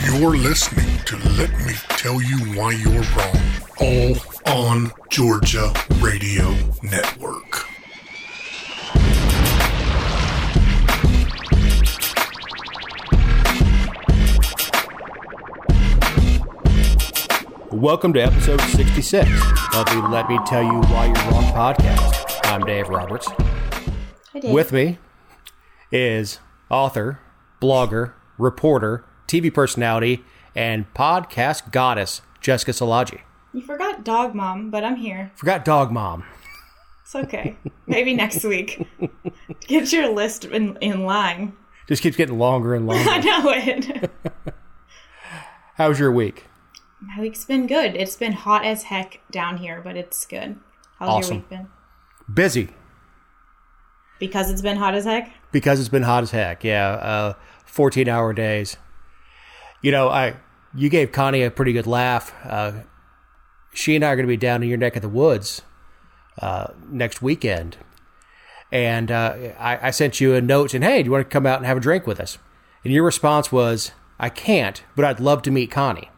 You're listening to Let Me Tell You Why You're Wrong, all on Georgia Radio Network. Welcome to episode 66 of the Let Me Tell You Why You're Wrong podcast. I'm Dave Roberts. Hi, Dave. With me is author, blogger, reporter, TV personality, and podcast goddess, Jessica Szilagyi. You forgot Dog Mom, but I'm here. Forgot Dog Mom. It's okay. Maybe next week. Get your list in line. Just keeps getting longer and longer. I know it. How was your week? My week's been good. It's been hot as heck down here, but it's good. How's Awesome. your week been? Busy. Because it's been hot as heck? Because it's been hot as heck, yeah. 14-hour days. You know, you gave Connie a pretty good laugh. She and I are going to be down in your neck of the woods next weekend. And I sent you a note saying, hey, do you want to come out and have a drink with us? And your response was, I can't, but I'd love to meet Connie.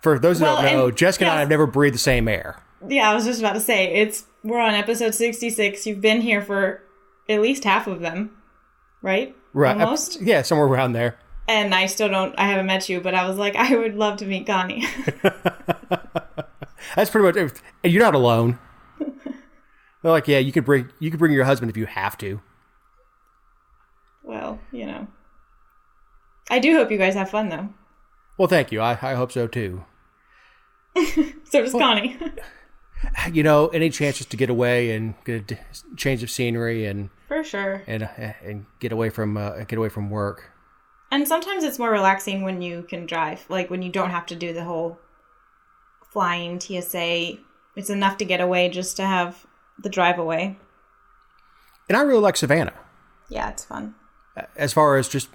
For those who don't know, Jessica and I have never breathed the same air. Yeah, I was just about to say, we're on episode 66. You've been here for at least half of them, right? Right. Almost? Yeah, somewhere around there. And I haven't met you, but I was like, I would love to meet Connie. That's pretty much it. And you're not alone. They're like, yeah, you could bring your husband if you have to. Well, you know. I do hope you guys have fun, though. Well, thank you. I hope so, too. So does Connie. You know, any chances to get away and get a change of scenery and for sure, and get away from work. And sometimes it's more relaxing when you can drive, like when you don't have to do the whole flying TSA. It's enough to get away just to have the drive away. And I really like Savannah. Yeah, it's fun. As far as just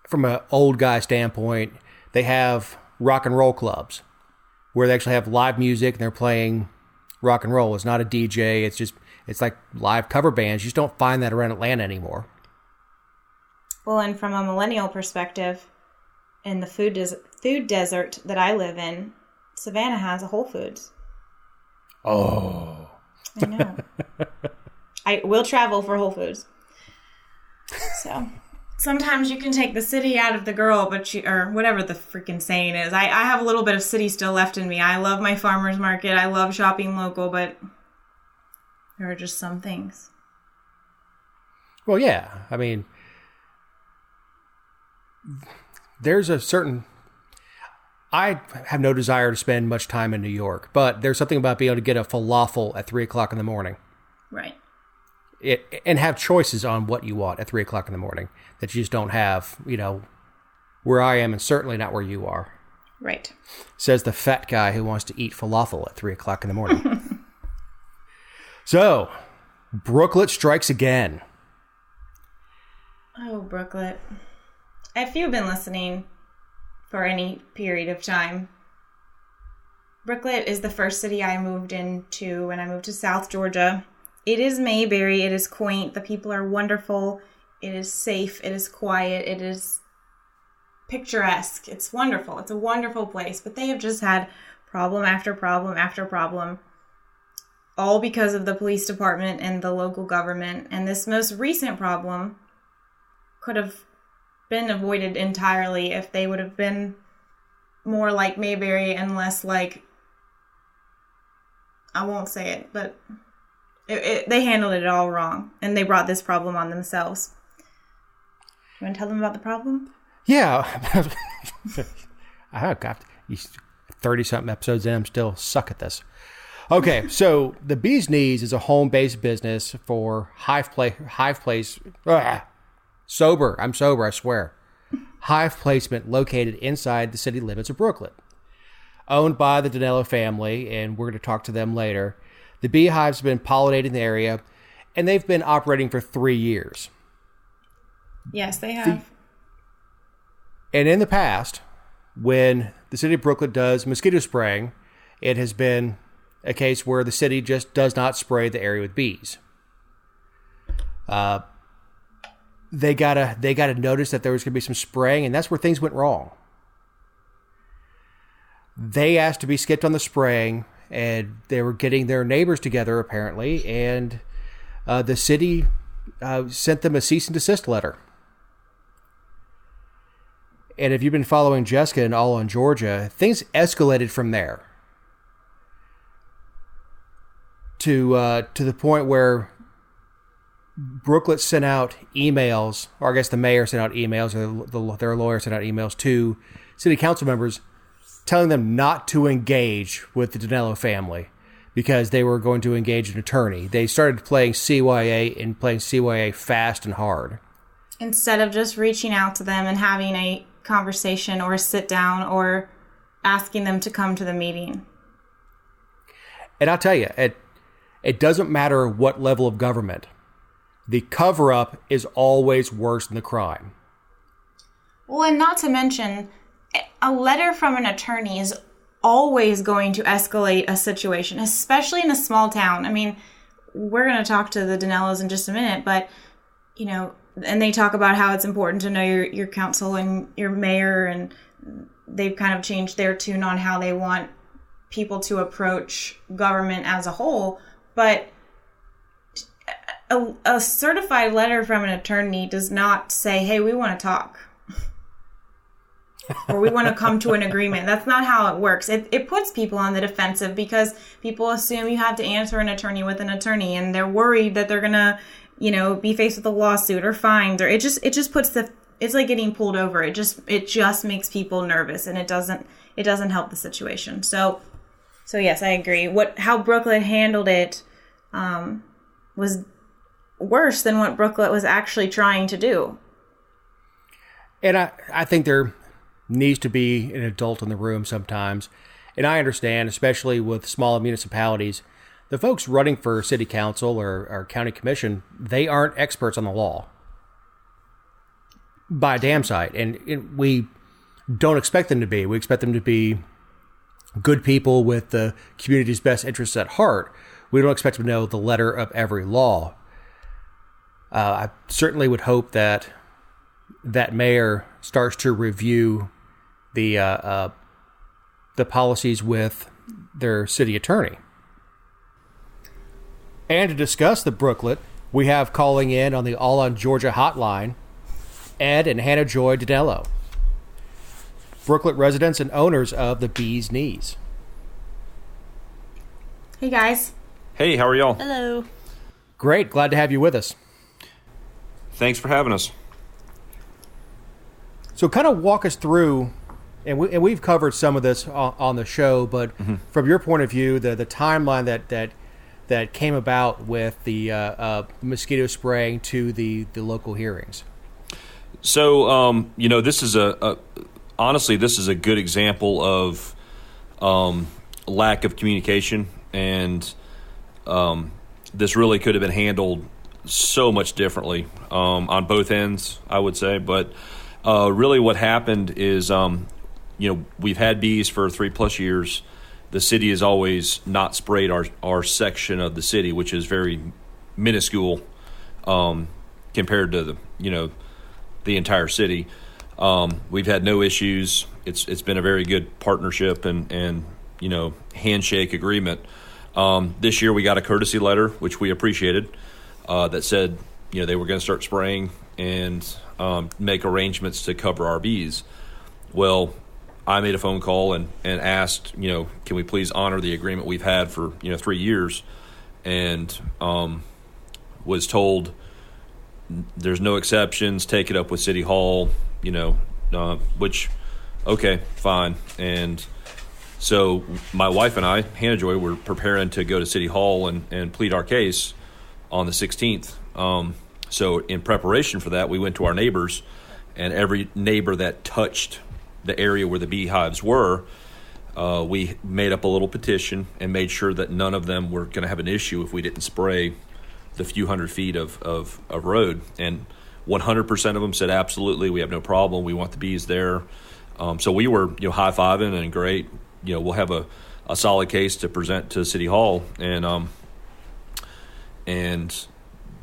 from an old guy standpoint, they have rock and roll clubs where they actually have live music and they're playing rock and roll. It's not a DJ. It's like live cover bands. You just don't find that around Atlanta anymore. Well, and from a millennial perspective, in the food desert that I live in, Savannah has a Whole Foods. Oh. I know. I will travel for Whole Foods. So sometimes you can take the city out of the girl, or whatever the freaking saying is. I have a little bit of city still left in me. I love my farmer's market. I love shopping local, but there are just some things. Well, yeah. I mean, there's a certain... I have no desire to spend much time in New York, but there's something about being able to get a falafel at 3 o'clock in the morning. Right. And have choices on what you want at 3 o'clock in the morning that you just don't have, you know, where I am and certainly not where you are. Right. Says the fat guy who wants to eat falafel at 3 o'clock in the morning. So, Brooklet strikes again. Oh, Brooklet. If you've been listening for any period of time, Brooklet is the first city I moved into when I moved to South Georgia. It is Mayberry. It is quaint. The people are wonderful. It is safe. It is quiet. It is picturesque. It's wonderful. It's a wonderful place. But they have just had problem after problem after problem, all because of the police department and the local government. And this most recent problem could have been avoided entirely if they would have been more like Mayberry and less like, I won't say it, but... They handled it all wrong, and they brought this problem on themselves. You want to tell them about the problem? Yeah. I got 30-something episodes in. I'm still suck at this. Okay, so the Bee's Knees is a home-based business for Hive Place. Sober. I'm sober, I swear. Hive placement located inside the city limits of Brooklet. Owned by the Dinello family, and we're going to talk to them later. The beehives have been pollinating the area, and they've been operating for 3 years. Yes, they have. And in the past, when the city of Brooklet does mosquito spraying, it has been a case where the city just does not spray the area with bees. they gotta notice that there was going to be some spraying, and that's where things went wrong. They asked to be skipped on the spraying, and they were getting their neighbors together apparently, and the city sent them a cease and desist letter. And if you've been following Jessica and All on Georgia, things escalated from there to the point where Brooklet sent out emails, or I guess the mayor sent out emails, or their lawyer sent out emails to city council members telling them not to engage with the Dinello family because they were going to engage an attorney. They started playing CYA and playing CYA fast and hard. Instead of just reaching out to them and having a conversation or a sit down or asking them to come to the meeting. And I'll tell you, it doesn't matter what level of government. The cover-up is always worse than the crime. Well, and not to mention, a letter from an attorney is always going to escalate a situation, especially in a small town. I mean, we're going to talk to the Dinellos in just a minute, but, you know, and they talk about how it's important to know your council and your mayor, and they've kind of changed their tune on how they want people to approach government as a whole. But a certified letter from an attorney does not say, hey, we want to talk. Or we want to come to an agreement. That's not how it works. It puts people on the defensive because people assume you have to answer an attorney with an attorney, and they're worried that they're going to, you know, be faced with a lawsuit or fines, or it just puts it's like getting pulled over. It just makes people nervous, and it doesn't help the situation. So yes, I agree. How Brooklet handled it was worse than what Brooklet was actually trying to do. And I think there needs to be an adult in the room sometimes. And I understand, especially with smaller municipalities, the folks running for city council or county commission, they aren't experts on the law. By a damn sight. And we don't expect them to be. We expect them to be good people with the community's best interests at heart. We don't expect them to know the letter of every law. I certainly would hope that mayor starts to review the policies with their city attorney. And to discuss the Brooklet, we have calling in on the All on Georgia hotline, Ed and Hannah Joy Dinello, Brooklet residents and owners of the Bee's Knees. Hey, guys. Hey, how are y'all? Hello. Great. Glad to have you with us. Thanks for having us. So kind of walk us through, and we've covered some of this on the show, but from your point of view, the timeline that came about with the mosquito spraying to the local hearings. So, this is honestly, this is a good example of lack of communication, and this really could have been handled so much differently on both ends, I would say. But really what happened is, we've had bees for 3+ years. The city has always not sprayed our section of the city, which is very minuscule compared to the entire city. We've had no issues. It's been a very good partnership and handshake agreement. This year we got a courtesy letter, which we appreciated, that said they were going to start spraying and make arrangements to cover our bees. Well, I made a phone call and asked, can we please honor the agreement we've had for 3 years, and was told there's no exceptions, take it up with City Hall, which, okay, fine. And so my wife and I, Hannah Joy, were preparing to go to City Hall and plead our case on the 16th. So in preparation for that, we went to our neighbors, and every neighbor that touched the area where the beehives were, we made up a little petition and made sure that none of them were going to have an issue if we didn't spray the few hundred feet of road. And 100% of them said, absolutely, we have no problem. We want the bees there. So we were high-fiving and great. We'll have a solid case to present to City Hall. And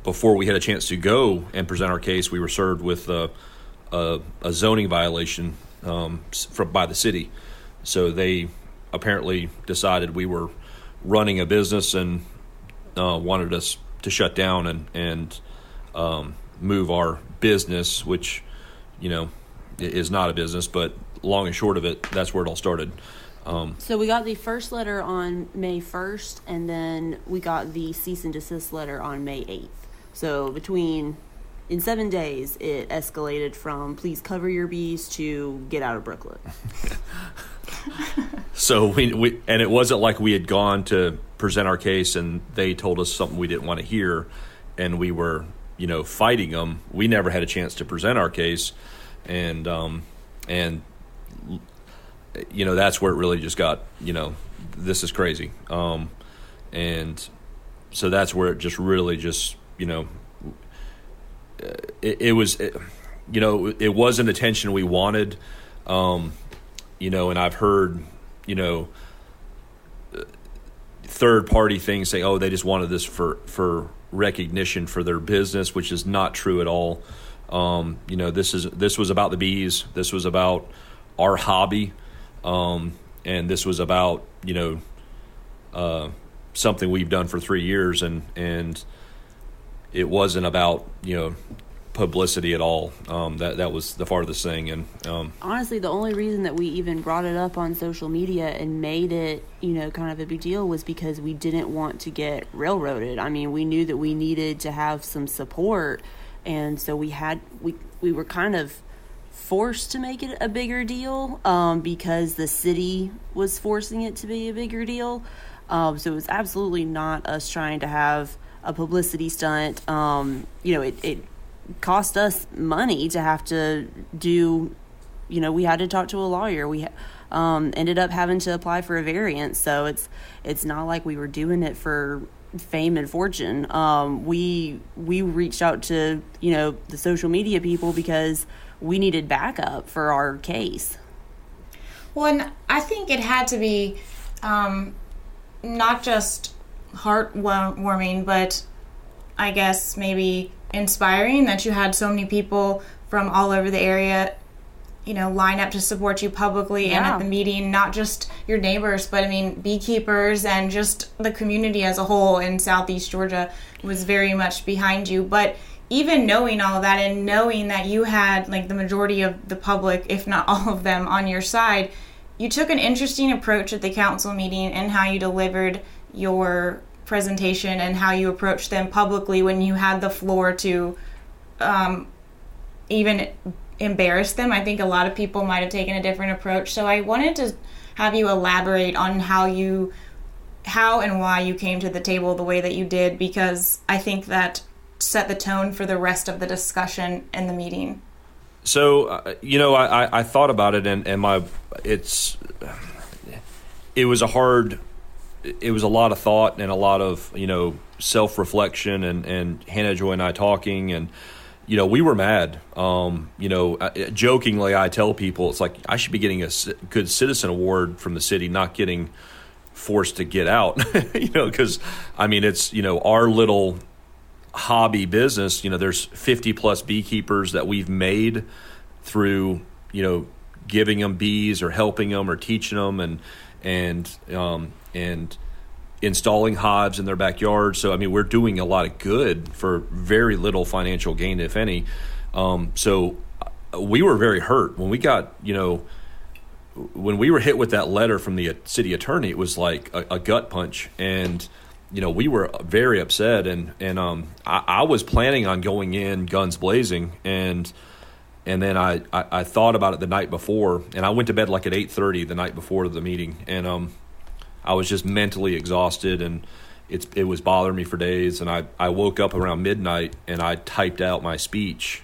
before we had a chance to go and present our case, we were served with a zoning violation by the city. So they apparently decided we were running a business and wanted us to shut down and move our business, which, is not a business, but long and short of it, that's where it all started. So we got the first letter on May 1st, and then we got the cease and desist letter on May 8th. So in 7 days, it escalated from please cover your bees to get out of Brooklet. So we and it wasn't like we had gone to present our case and they told us something we didn't want to hear, and we were, fighting them. We never had a chance to present our case, and that's where it really just got, this is crazy. And so that's where it just really just, it wasn't attention we wanted, and I've heard, third party things say, oh, they just wanted this for recognition for their business, which is not true at all. This was about the bees. This was about our hobby. And this was about, something we've done for 3 years, and it wasn't about, publicity at all. That was the farthest thing. And honestly, the only reason that we even brought it up on social media and made it, kind of a big deal was because we didn't want to get railroaded. I mean, we knew that we needed to have some support, and so we were kind of forced to make it a bigger deal because the city was forcing it to be a bigger deal. So it was absolutely not us trying to have a publicity stunt. It cost us money to have to do, we had to talk to a lawyer. We ended up having to apply for a variance. So it's not like we were doing it for fame and fortune. We reached out to, the social media people because we needed backup for our case. Well, and I think it had to be not just heartwarming, but I guess maybe inspiring that you had so many people from all over the area, line up to support you publicly and at the meeting, not just your neighbors, but beekeepers and just the community as a whole in Southeast Georgia was very much behind you. But even knowing all of that and knowing that you had the majority of the public, if not all of them, on your side, you took an interesting approach at the council meeting and how you delivered your presentation and how you approached them publicly when you had the floor to even embarrass them. I think a lot of people might have taken a different approach. So I wanted to have you elaborate on how and why you came to the table the way that you did, because I think that set the tone for the rest of the discussion in the meeting. So, I thought about it, and it was a lot of thought and a lot of, self-reflection and Hannah, Joy, and I talking, and, we were mad. Jokingly, I tell people it's like I should be getting a good citizen award from the city, not getting forced to get out, because, it's, our little hobby business. There's 50 plus beekeepers that we've made through, giving them bees or helping them or teaching them and installing hives in their backyard. So, we're doing a lot of good for very little financial gain, if any. So we were very hurt when we got, when we were hit with that letter from the city attorney. It was like a gut punch, and we were very upset, and I was planning on going in guns blazing, and then I thought about it the night before, and I went to bed like at 8:30 the night before the meeting, and I was just mentally exhausted, and it was bothering me for days, and I woke up around midnight and I typed out my speech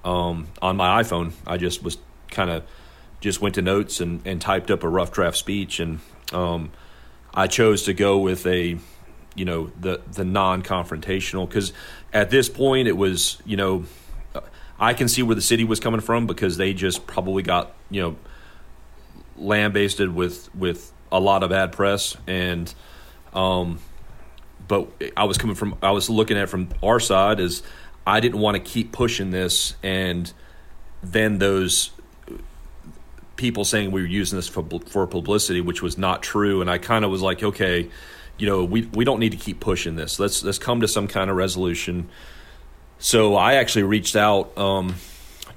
on my iPhone. I just was just went to notes and typed up a rough draft speech, and I chose to go with the non-confrontational, because at this point it was, I can see where the city was coming from, because they just probably got, lambasted with a lot of bad press, and but I was looking at it from our side as I didn't want to keep pushing this, and then those people saying we were using this for publicity, which was not true. And I kind of was like, okay, we don't need to keep pushing this. Let's come to some kind of resolution. So I actually reached out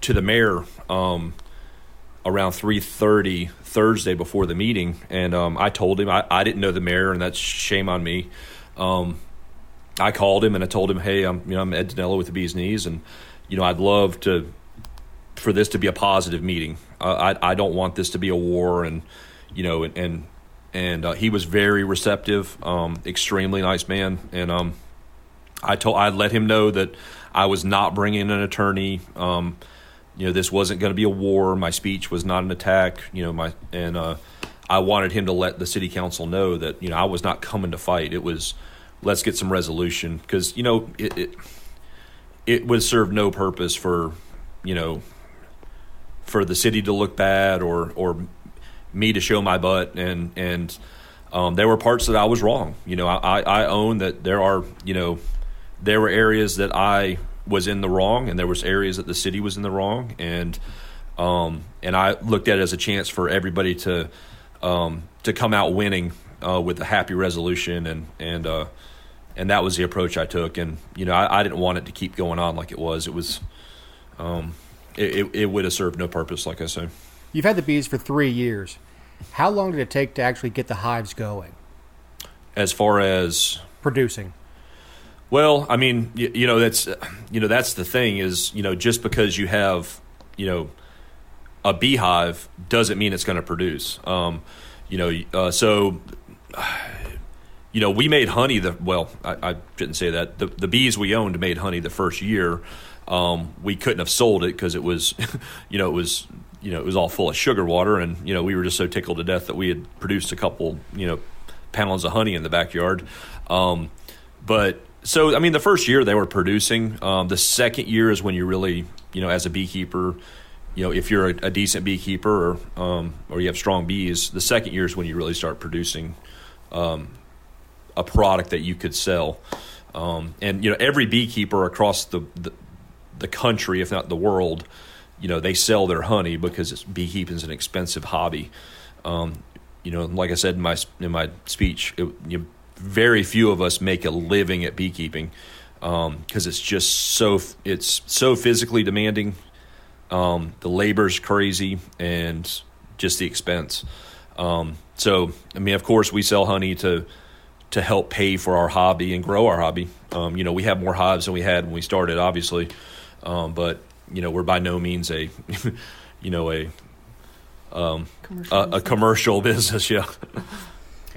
to the mayor around 3:30 Thursday before the meeting, and I told him I didn't know the mayor, and that's shame on me. I called him and I told him, hey, I'm Ed Dinello with the Bee's Knees, and I'd love for this to be a positive meeting. I don't want this to be a war, and he was very receptive, extremely nice man, and I let him know that I was not bringing an attorney. This wasn't going to be a war. My speech was not an attack. I wanted him to let the city council know that I was not coming to fight. It was, let's get some resolution, because it would serve no purpose for the city to look bad or me to show my butt, and there were parts that I was wrong. I own that there were areas that I was in the wrong, and there was areas that the city was in the wrong, and I looked at it as a chance for everybody to come out winning with a happy resolution, and that was the approach I took. And I didn't want it to keep going on like it was. It was it would have served no purpose, like I say. You've had the bees for 3 years. How long did it take to actually get the hives going? As far as producing? Well, I mean, that's the thing is, just because you have, a beehive doesn't mean it's going to produce. So we made honey. I shouldn't say that. The bees we owned made honey the first year. We couldn't have sold it because it was, it was all full of sugar water, and we were just so tickled to death that we had produced a couple, pounds of honey in the backyard. But so, I mean, the first year they were producing. The second year is when you really, as a beekeeper, if you're a decent beekeeper or you have strong bees, the second year is when you really start producing a product that you could sell. And every beekeeper across the country, if not the world, they sell their honey because beekeeping is an expensive hobby. Like I said in my speech, very few of us make a living at beekeeping because it's just so physically demanding. The labor's crazy, and just the expense. So, I mean, of course, we sell honey to help pay for our hobby and grow our hobby. We have more hives than we had when we started, obviously, but we're by no means a commercial business. Yeah.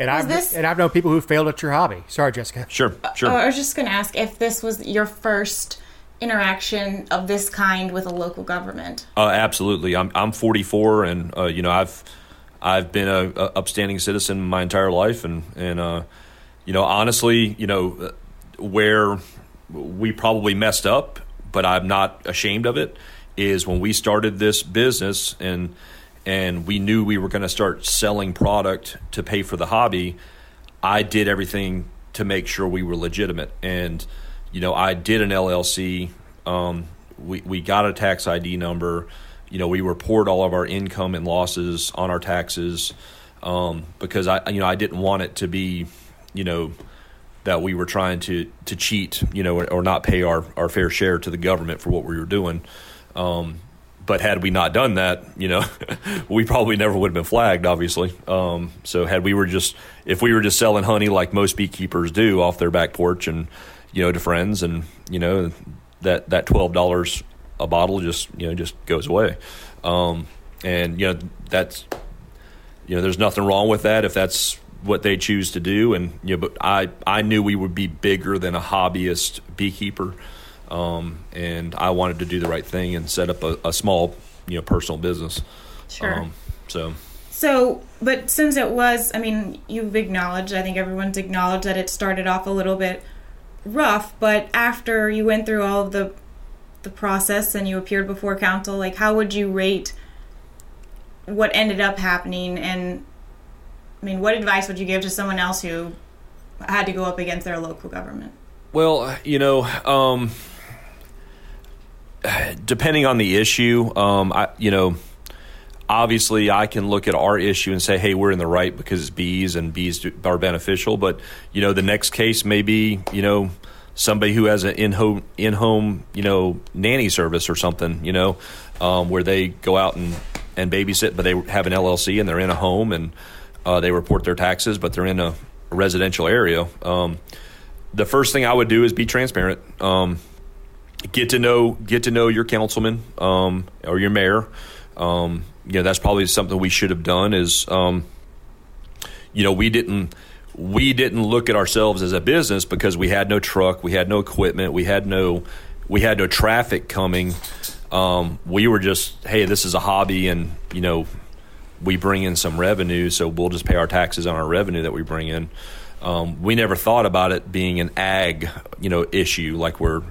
And I've known people who failed at your hobby. Sorry, Jessica. Sure. I was just going to ask if this was your first interaction of this kind with a local government. Absolutely. I'm 44, and I've been a upstanding citizen my entire life, and honestly, where we probably messed up, but I'm not ashamed of it, is when we started this business and we knew we were going to start selling product to pay for the hobby. I did everything to make sure we were legitimate. And, I did an LLC. We got a tax ID number. We report all of our income and losses on our taxes because I didn't want it to be, that we were trying to cheat, or not pay our fair share to the government for what we were doing. But had we not done that, we probably never would have been flagged, obviously. So if we were just selling honey like most beekeepers do off their back porch and, to friends, and, that $12 a bottle just goes away. And, that's, there's nothing wrong with that if that's what they choose to do. And, but I knew we would be bigger than a hobbyist beekeeper. And I wanted to do the right thing and set up a small, personal business. Sure. So, but since it was, I mean, you've acknowledged, I think everyone's acknowledged that it started off a little bit rough, but after you went through all of the process and you appeared before council, like, how would you rate what ended up happening? And I mean, what advice would you give to someone else who had to go up against their local government? Well, depending on the issue, obviously I can look at our issue and say, hey, we're in the right because it's bees and bees are beneficial. But, the next case may be, somebody who has an in-home, nanny service or something, where they go out and babysit, but they have an LLC and they're in a home and they report their taxes, but they're in a residential area. The first thing I would do is be transparent. Get to know your councilman or your mayor. That's probably something we should have done. Is we didn't look at ourselves as a business because we had no truck, we had no equipment, we had no traffic coming. We were just, hey, this is a hobby, and we bring in some revenue, so we'll just pay our taxes on our revenue that we bring in. We never thought about it being an ag, issue, like we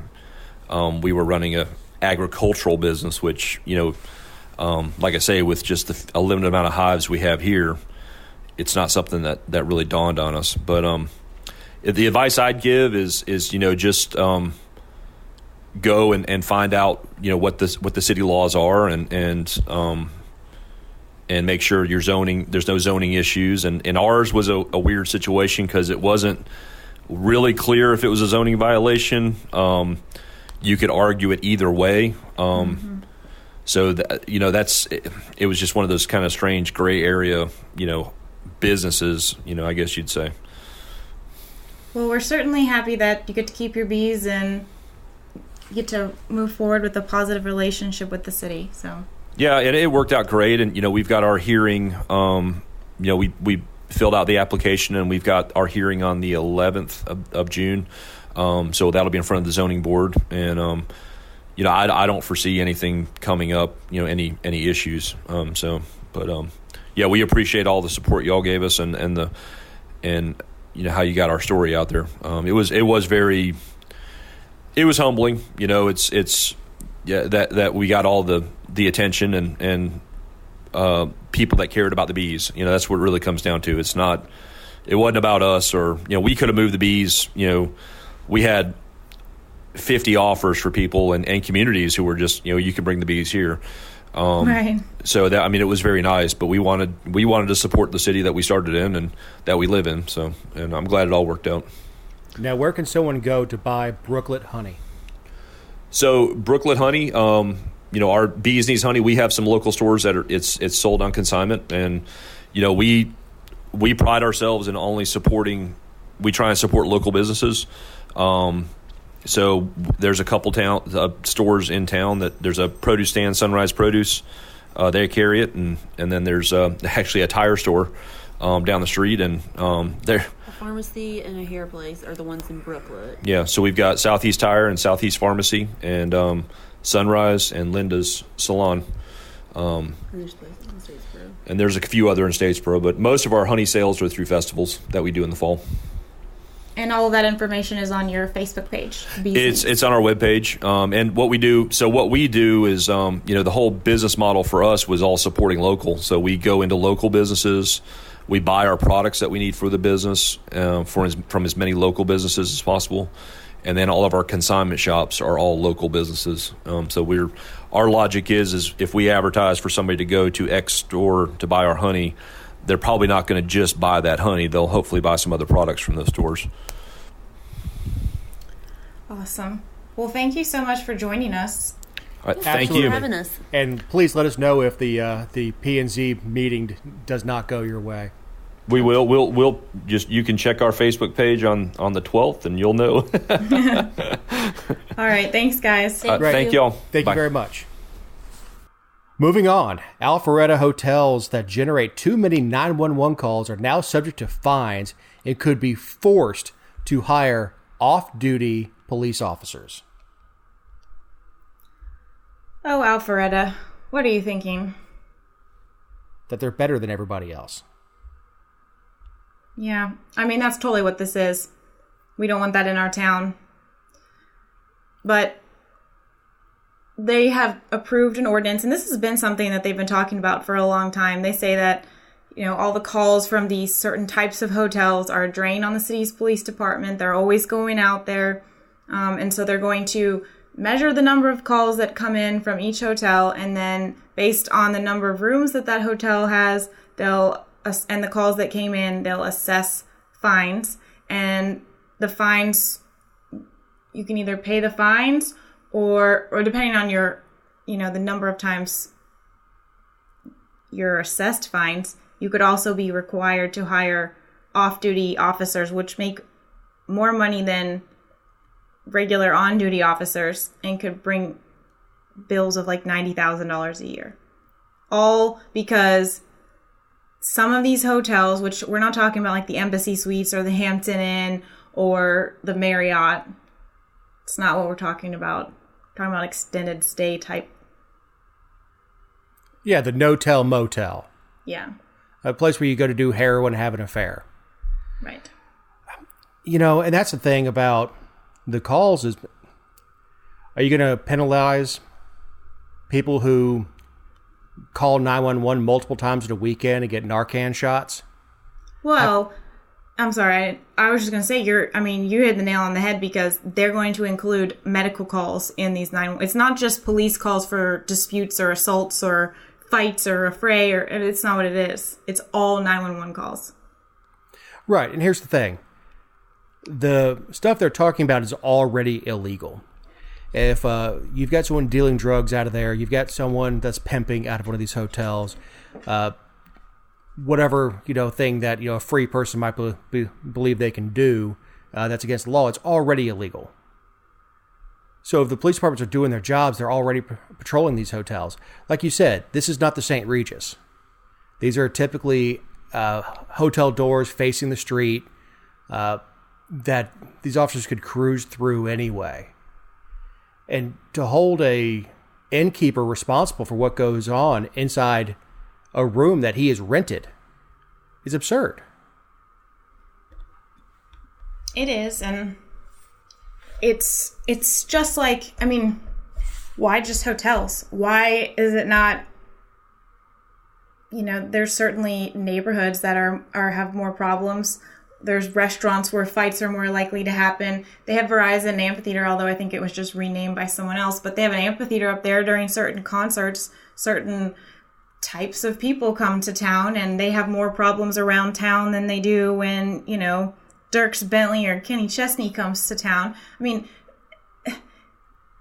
were running a agricultural business, which, like I say, with just a limited amount of hives we have here, it's not something that really dawned on us. But the advice I'd give is just go and find out what the city laws are, and make sure your zoning, there's no zoning issues. And ours was a weird situation because it wasn't really clear if it was a zoning violation. You could argue it either way. So it was just one of those kind of strange gray area, businesses, I guess you'd say. Well, we're certainly happy that you get to keep your bees and get to move forward with a positive relationship with the city. So yeah, it worked out great, and we've got our hearing. We filled out the application, and we've got our hearing on the 11th of June. So that'll be in front of the zoning board, and I don't foresee anything coming up, any issues. We appreciate all the support y'all gave us, and how you got our story out there. It was humbling. That we got all the attention and people that cared about the bees. That's what it really comes down to. It wasn't about us, or we could have moved the bees. We had 50 offers for people and communities who were just, you could bring the bees here. Right. So that, it was very nice, but we wanted to support the city that we started in and that we live in. So, and I'm glad it all worked out. Now, where can someone go to buy Brooklet honey? So Brooklet honey, our bees knees honey, we have some local stores that it's sold on consignment, and we pride ourselves in only supporting. We try and support local businesses. So there's a couple stores in town that there's a produce stand, Sunrise Produce. They carry it, and then there's actually a tire store down the street, and there. A pharmacy and a hair place are the ones in Brooklet. Yeah, so we've got Southeast Tire and Southeast Pharmacy, and Sunrise and Linda's Salon. And there's places in Statesboro. And there's a few other in Statesboro, but most of our honey sales are through festivals that we do in the fall. And all of that information is on your Facebook page. It's on our webpage. And what we do is, the whole business model for us was all supporting local. So we go into local businesses, we buy our products that we need for the business from as many local businesses as possible. And then all of our consignment shops are all local businesses. So our logic is if we advertise for somebody to go to X store to buy our honey, they're probably not going to just buy that honey. They'll hopefully buy some other products from those stores. Awesome. Well, thank you so much for joining us. All right, thank Absolutely you. for having us. And please let us know if the P&Z meeting does not go your way. We will. We'll just, you can check our Facebook page on the 12th, and you'll know. All right. Thanks, guys. Thank y'all. Thank Bye. you very much. Moving on, Alpharetta hotels that generate too many 911 calls are now subject to fines and could be forced to hire off-duty police officers. Oh, Alpharetta, what are you thinking? That they're better than everybody else. Yeah, that's totally what this is. We don't want that in our town. But they have approved an ordinance, and this has been something that they've been talking about for a long time. They say that all the calls from these certain types of hotels are a drain on the city's police department. They're always going out there. And so they're going to measure the number of calls that come in from each hotel. And then based on the number of rooms that hotel has, and the calls that came in, they'll assess fines. And the fines, you can either pay the fines or depending on your, the number of times you're assessed fines, you could also be required to hire off-duty officers, which make more money than regular on-duty officers and could bring bills of like $90,000 a year. All because some of these hotels, which we're not talking about like the Embassy Suites or the Hampton Inn or the Marriott. It's not what we're talking about. We're talking about extended stay type. Yeah, the no-tell motel. Yeah. A place where you go to do heroin and have an affair. Right. And that's the thing about the calls is, are you going to penalize people who call 911 multiple times in a weekend and get Narcan shots? Well, I'm sorry. I was just going to say, you hit the nail on the head because they're going to include medical calls in these 911. It's not just police calls for disputes or assaults or fights or a fray, it's not what it is. It's all 911 calls. Right. And here's the thing. The stuff they're talking about is already illegal. If you've got someone dealing drugs out of there, you've got someone that's pimping out of one of these hotels, whatever thing that a free person might believe they can do, that's against the law, it's already illegal. So if the police departments are doing their jobs, they're already patrolling these hotels. Like you said, this is not the St. Regis. These are typically hotel doors facing the street that these officers could cruise through anyway. And to hold a innkeeper responsible for what goes on inside a room that he has rented is absurd. It is, and it's just like, why just hotels? Why is it not, there's certainly neighborhoods that have more problems. There's restaurants where fights are more likely to happen. They have Verizon Amphitheater, although I think it was just renamed by someone else. But they have an amphitheater up there during certain concerts. Certain types of people come to town, and they have more problems around town than they do when, Dierks Bentley or Kenny Chesney comes to town.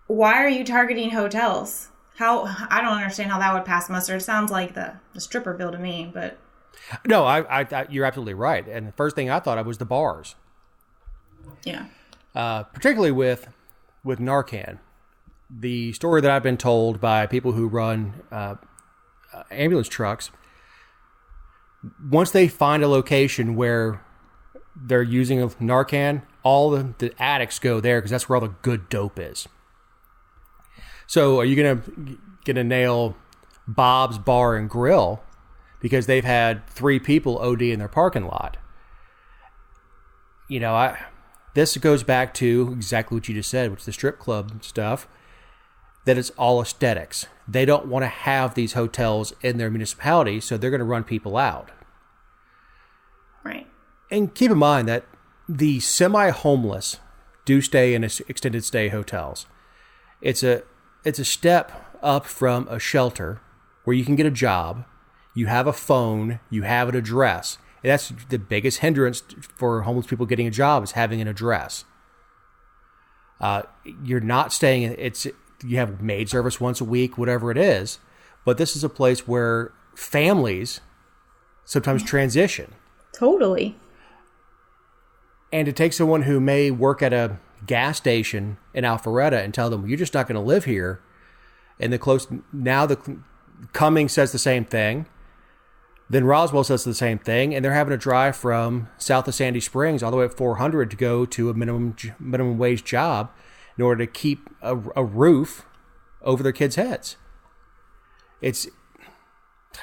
Why are you targeting hotels? I don't understand how that would pass muster. It sounds like the stripper bill to me, but... No, I you're absolutely right. And the first thing I thought of was the bars. Yeah. Particularly with Narcan. The story that I've been told by people who run ambulance trucks, once they find a location where they're using Narcan, all the addicts go there because that's where all the good dope is. So are you gonna nail Bob's Bar and Grill because they've had 3 people OD in their parking lot? This goes back to exactly what you just said, which is the strip club stuff, that it's all aesthetics. They don't want to have these hotels in their municipality, so they're going to run people out. Right. And keep in mind that the semi-homeless do stay in extended stay hotels. It's a step up from a shelter where you can get a job, you have a phone, you have an address. And that's the biggest hindrance for homeless people getting a job is having an address. You're not staying, you have maid service once a week, whatever it is. But this is a place where families sometimes transition. Totally. And to take someone who may work at a gas station in Alpharetta and tell them, you're just not going to live here. And the Cumming says the same thing. Then Roswell says the same thing. And they're having to drive from south of Sandy Springs all the way up 400 to go to a minimum wage job in order to keep a roof over their kids' heads.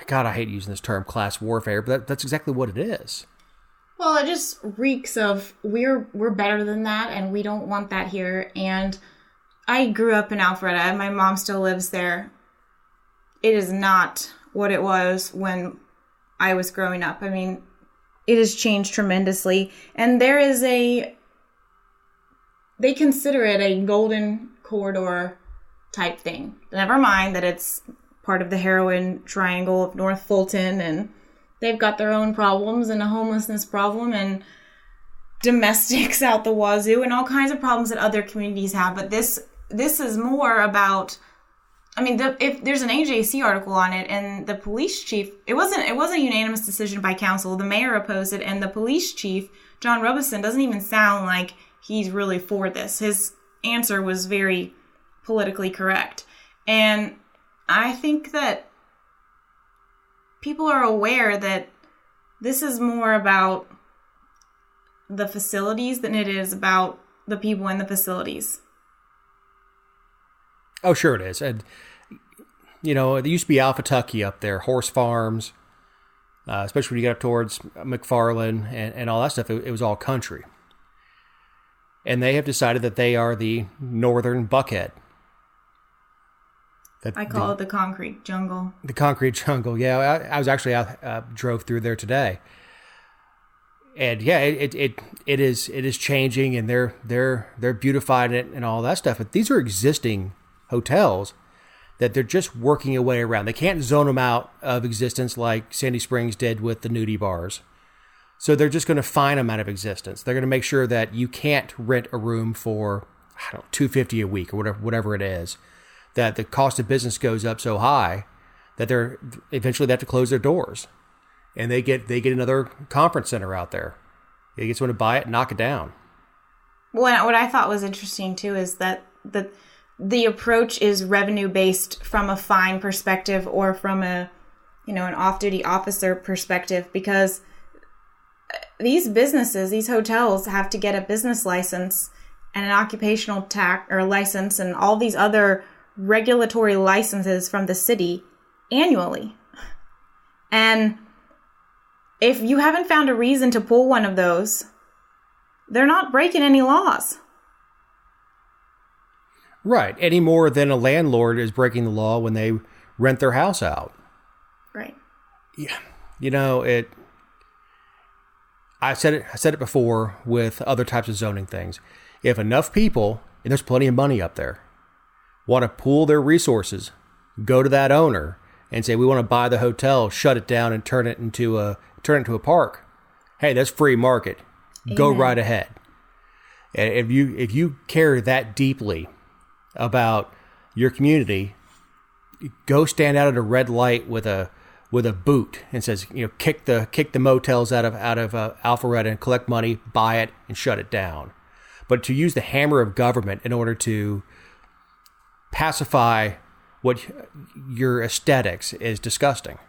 God, I hate using this term, class warfare, but that's exactly what it is. Well, it just reeks of we're better than that, and we don't want that here. And I grew up in Alpharetta. My mom still lives there. It is not what it was when I was growing up. I mean, it has changed tremendously. And there is they consider it a golden corridor type thing. Never mind that it's part of the heroin triangle of North Fulton, and they've got their own problems and a homelessness problem and domestics out the wazoo and all kinds of problems that other communities have. But this is more about, I mean, if there's an AJC article on it, and the police chief, it wasn't a unanimous decision by council. The mayor opposed it, and the police chief, John Robison, doesn't even sound like he's really for this. His answer was very politically correct. And I think that people are aware that this is more about the facilities than it is about the people in the facilities. Oh, sure it is. And, you know, there used to be Alpharetta up there, horse farms, especially when you get up towards McFarland and all that stuff. It was all country. And they have decided that they are the northern Buckhead. I call it the concrete jungle. The concrete jungle, yeah. I was actually out, drove through there today. And yeah, it is changing, and they're beautifying it and all that stuff. But these are existing hotels that they're just working a way around. They can't zone them out of existence like Sandy Springs did with the nudie bars. So they're just going to fine them out of existence. They're going to make sure that you can't rent a room for, I don't know, $250 a week or whatever it is. That the cost of business goes up so high that they're eventually they have to close their doors, and they get another conference center out there. They get someone to buy it and knock it down. Well, what I thought was interesting too is that the approach is revenue based from a fine perspective or from a, you know, an off-duty officer perspective, because these businesses, these hotels, have to get a business license and an occupational tax or license and all these other regulatory licenses from the city annually. And if you haven't found a reason to pull one of those, they're not breaking any laws. Right. Any more than a landlord is breaking the law when they rent their house out. Right. Yeah. You know, I said it before with other types of zoning things. If enough people, and there's plenty of money up there, want to pool their resources, go to that owner and say, we want to buy the hotel, shut it down, and turn it into a park. Hey, that's free market. Amen. Go right ahead. And if you care that deeply about your community, go stand out at a red light with a boot and says, you know, kick the motels out of Alpharetta and collect money, buy it, and shut it down. But to use the hammer of government in order to pacify what your aesthetics is disgusting.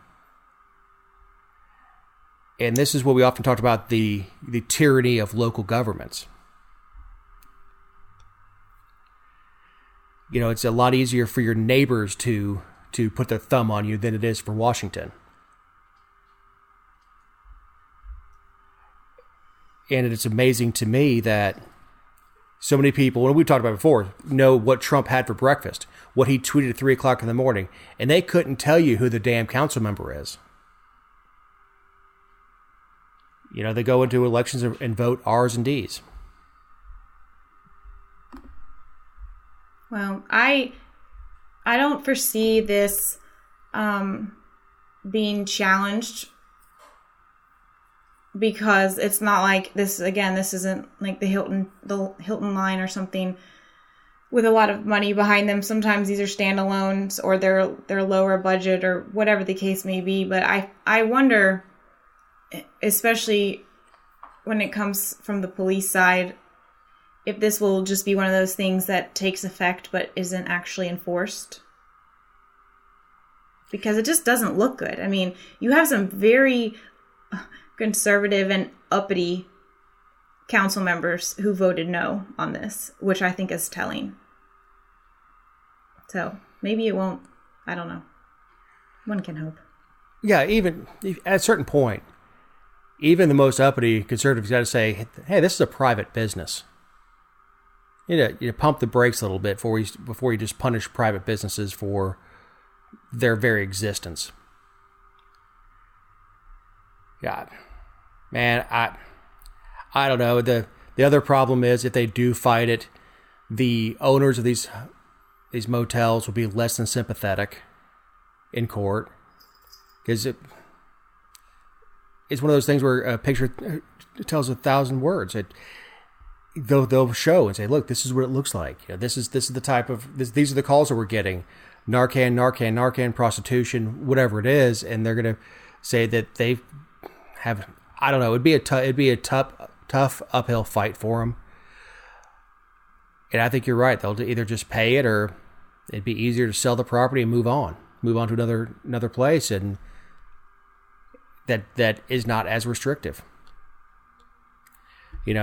And this is what we often talked about, the tyranny of local governments. You know, it's a lot easier for your neighbors to put their thumb on you than it is for Washington. And it's amazing to me that so many people, and we talked about before, know what Trump had for breakfast, what he tweeted at 3 o'clock in the morning, and they couldn't tell you who the damn council member is. You know, they go into elections and vote R's and D's. Well, I don't foresee this being challenged, because it's not like this. Again, this isn't like the Hilton line or something with a lot of money behind them. Sometimes these are standalones or they're lower budget or whatever the case may be. But I wonder, especially when it comes from the police side, if this will just be one of those things that takes effect but isn't actually enforced. Because it just doesn't look good. I mean, you have some very conservative and uppity council members who voted no on this, which I think is telling. So maybe it won't. I don't know. One can hope. Yeah, even at a certain point, even the most uppity conservatives got to say, hey, this is a private business. You pump the brakes a little bit before you just punish private businesses for their very existence. Yeah, man, I don't know. The other problem is if they do fight it, the owners of these motels will be less than sympathetic in court, because it's one of those things where a picture tells 1,000 words. They'll show and say, look, this is what it looks like. This is the type of these are the calls that we're getting. Narcan, prostitution, whatever it is, and they're gonna say that they have. I don't know. It'd be a tough uphill fight for them. And I think you're right. They'll either just pay it, or it'd be easier to sell the property and move on to another place, and that is not as restrictive.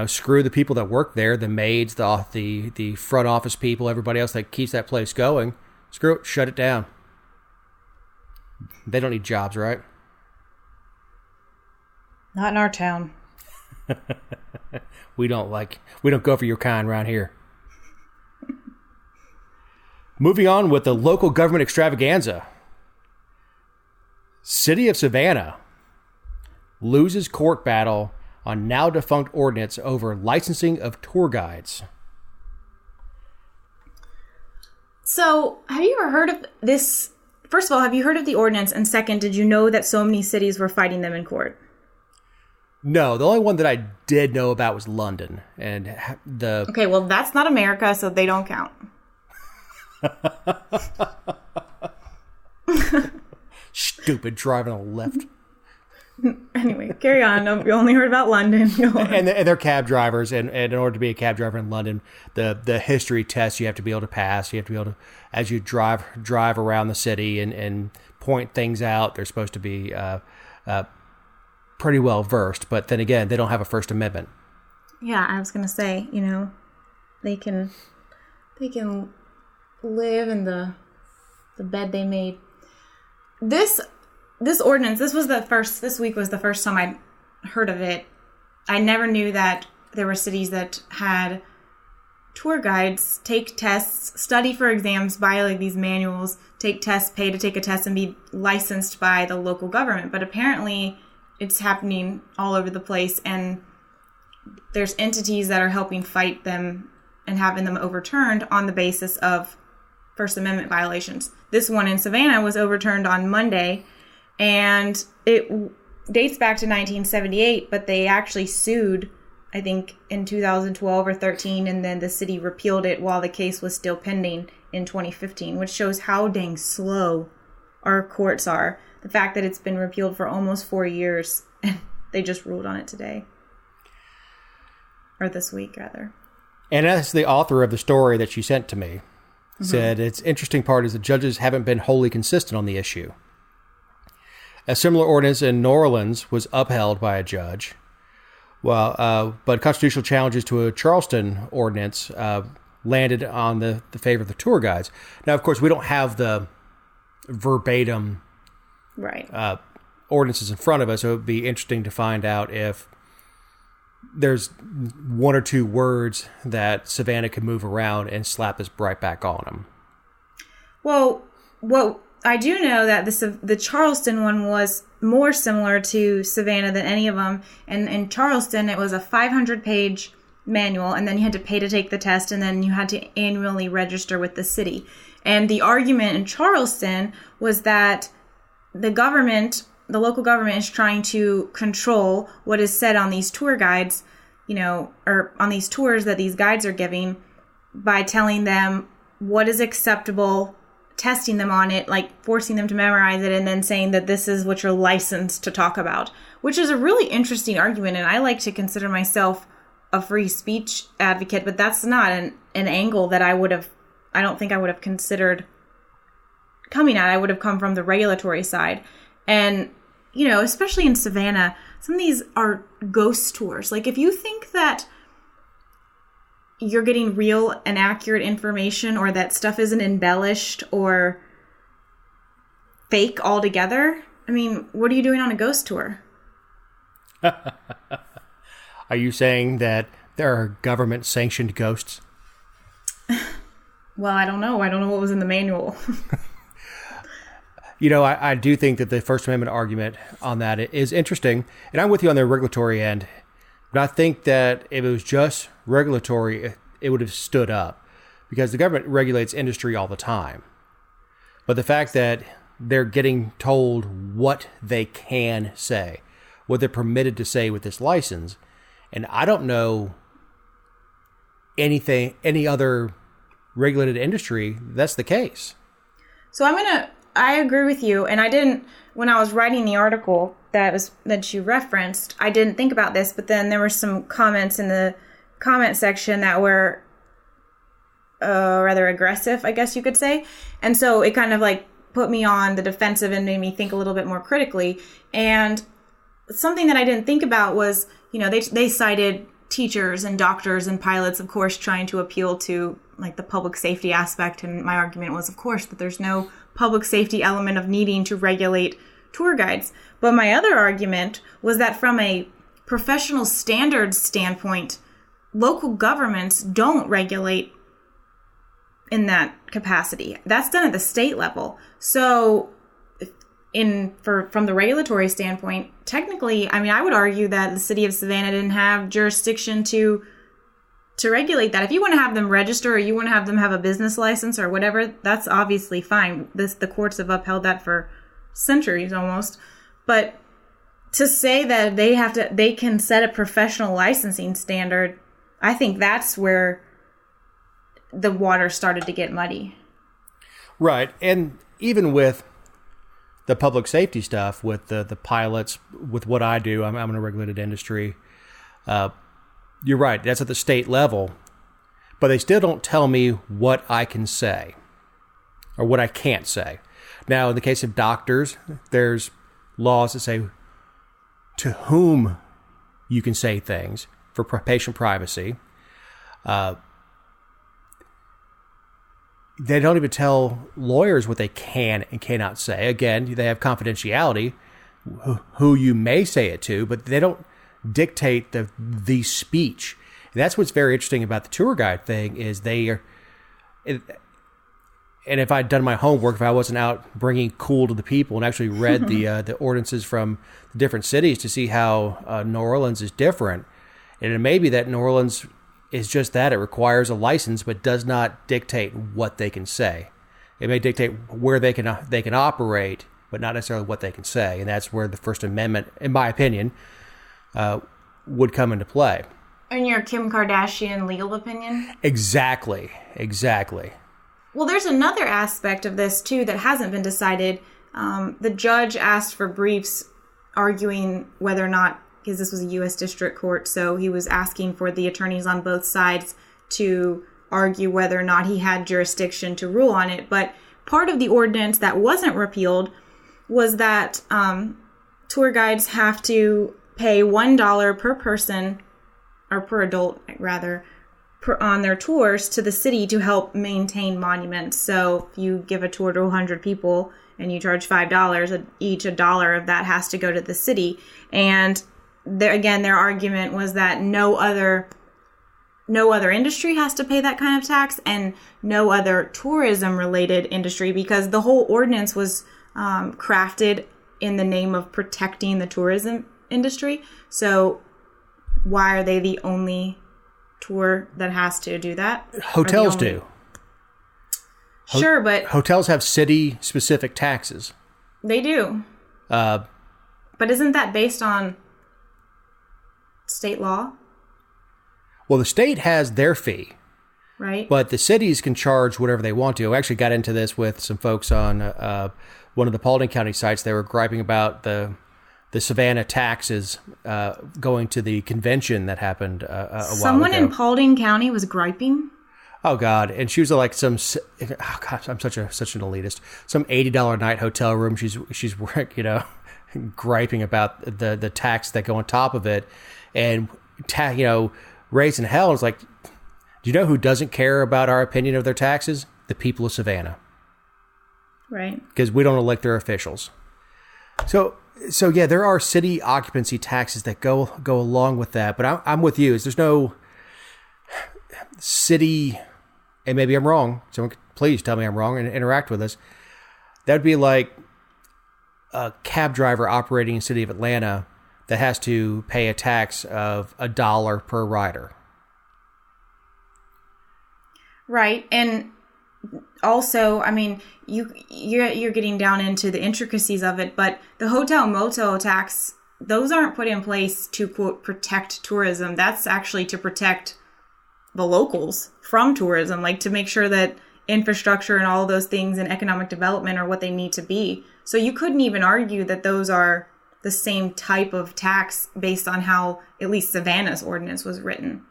Screw the people that work there, the maids, the front office people, everybody else that keeps that place going. Screw it, shut it down. They don't need jobs, right? Not in our town. We don't go for your kind around here. Moving on with the local government extravaganza. City of Savannah loses court battle on now defunct ordinance over licensing of tour guides. So, have you ever heard of this? First of all, have you heard of the ordinance? And second, did you know that so many cities were fighting them in court? No, the only one that I did know about was London. And Okay, well, that's not America, so they don't count. Stupid driving on the left. Anyway, carry on. No, you only heard about London. And they're cab drivers, and in order to be a cab driver in London, the history test you have to be able to pass. You have to be able to, as you drive around the city and point things out, they're supposed to be pretty well versed. But then again, they don't have a First Amendment. Yeah, I was gonna say, they can live in the bed they made. This ordinance, this week was the first time I heard of it. I never knew that there were cities that had tour guides take tests, study for exams, buy like these manuals, take tests, pay to take a test, and be licensed by the local government. But apparently it's happening all over the place, and there's entities that are helping fight them and having them overturned on the basis of First Amendment violations. This one in Savannah was overturned on Monday, and it dates back to 1978, but they actually sued, I think, in 2012 or 13, and then the city repealed it while the case was still pending in 2015, which shows how dang slow our courts are. The fact that it's been repealed for almost 4 years, and they just ruled on it today. Or this week, rather. And as the author of the story that she sent to me said, its interesting part is the judges haven't been wholly consistent on the issue. A similar ordinance in New Orleans was upheld by a judge, but constitutional challenges to a Charleston ordinance landed on the favor of the tour guides. Now, of course, we don't have the verbatim ordinances in front of us, so it would be interesting to find out if there's one or two words that Savannah could move around and slap this right back on them. Well, I do know that the Charleston one was more similar to Savannah than any of them. And in Charleston, it was a 500-page manual, and then you had to pay to take the test, and then you had to annually register with the city. And the argument in Charleston was that the local government is trying to control what is said on these tour guides, or on these tours that these guides are giving by telling them what is acceptable, testing them on it, like forcing them to memorize it, and then saying that this is what you're licensed to talk about, which is a really interesting argument. And I like to consider myself a free speech advocate, but that's not an angle that I don't think I would have considered coming at. I would have come from the regulatory side. And, especially in Savannah, some of these are ghost tours. Like, if you think that you're getting real and accurate information, or that stuff isn't embellished or fake altogether, I mean, what are you doing on a ghost tour? Are you saying that there are government-sanctioned ghosts? Well, I don't know. I don't know what was in the manual. I do think that the First Amendment argument on that is interesting, and I'm with you on the regulatory end. But I think that if it was just regulatory, it would have stood up, because the government regulates industry all the time. But the fact that they're getting told what they can say, what they're permitted to say with this license, and I don't know any other regulated industry that's the case. So I agree with you, and I didn't, when I was writing the article that you referenced, I didn't think about this, but then there were some comments in the comment section that were rather aggressive, I guess you could say. And so it kind of like put me on the defensive and made me think a little bit more critically. And something that I didn't think about was, they cited teachers and doctors and pilots, of course, trying to appeal to like the public safety aspect. And my argument was, of course, that there's no public safety element of needing to regulate tour guides. But my other argument was that from a professional standards standpoint, local governments don't regulate in that capacity. That's done at the state level. So from the regulatory standpoint, technically, I would argue that the city of Savannah didn't have jurisdiction to regulate that. If you want to have them register or you want to have them have a business license or whatever, that's obviously fine. The courts have upheld that for centuries almost. But to say that they can set a professional licensing standard, I think that's where the water started to get muddy. Right. And even with the public safety stuff, with the pilots, with what I do, I'm in a regulated industry. You're right. That's at the state level. But they still don't tell me what I can say or what I can't say. Now, in the case of doctors, there's laws that say to whom you can say things for patient privacy. They don't even tell lawyers what they can and cannot say. Again, they have confidentiality, who you may say it to, but they don't dictate the speech. And that's what's very interesting about the tour guide thing is they are... And if I'd done my homework, if I wasn't out bringing cool to the people and actually read the ordinances from the different cities to see how New Orleans is different, and it may be that New Orleans is just that. It requires a license, but does not dictate what they can say. It may dictate where they can operate, but not necessarily what they can say. And that's where the First Amendment, in my opinion, would come into play. In your Kim Kardashian legal opinion? Exactly. Well, there's another aspect of this, too, that hasn't been decided. The judge asked for briefs arguing whether or not, because this was a U.S. District Court, so he was asking for the attorneys on both sides to argue whether or not he had jurisdiction to rule on it. But part of the ordinance that wasn't repealed was that tour guides have to pay $1 per person, or per adult, rather, on their tours to the city to help maintain monuments. So if you give a tour to 100 people and you charge $5 each, $1 of that has to go to the city. And their argument was that no other industry has to pay that kind of tax, and no other tourism related industry, because the whole ordinance was crafted in the name of protecting the tourism industry. So why are they the only tour that has to do that? Hotels do. Sure, but hotels have city specific taxes. They do. But isn't that based on state law? Well, the state has their fee. Right. But the cities can charge whatever they want to. I actually got into this with some folks on one of the Paulding County sites. They were griping about the Savannah taxes going to the convention that happened a while ago. Someone in Paulding County was griping? Oh, God. And she was like I'm such an elitist. Some $80 a night hotel room. She's griping about the tax that go on top of it. And, raising hell. It's like, do you know who doesn't care about our opinion of their taxes? The people of Savannah. Right. Because we don't elect their officials. So yeah, there are city occupancy taxes that go along with that. But I'm with you. There's no city, and maybe I'm wrong. Someone please tell me I'm wrong and interact with us. That would be like a cab driver operating in the city of Atlanta that has to pay a tax of $1 per rider. Right. And also, I mean, you're getting down into the intricacies of it, but the hotel motel tax, those aren't put in place to, quote, protect tourism. That's actually to protect the locals from tourism, like to make sure that infrastructure and all of those things and economic development are what they need to be. So you couldn't even argue that those are the same type of tax based on how at least Savannah's ordinance was written.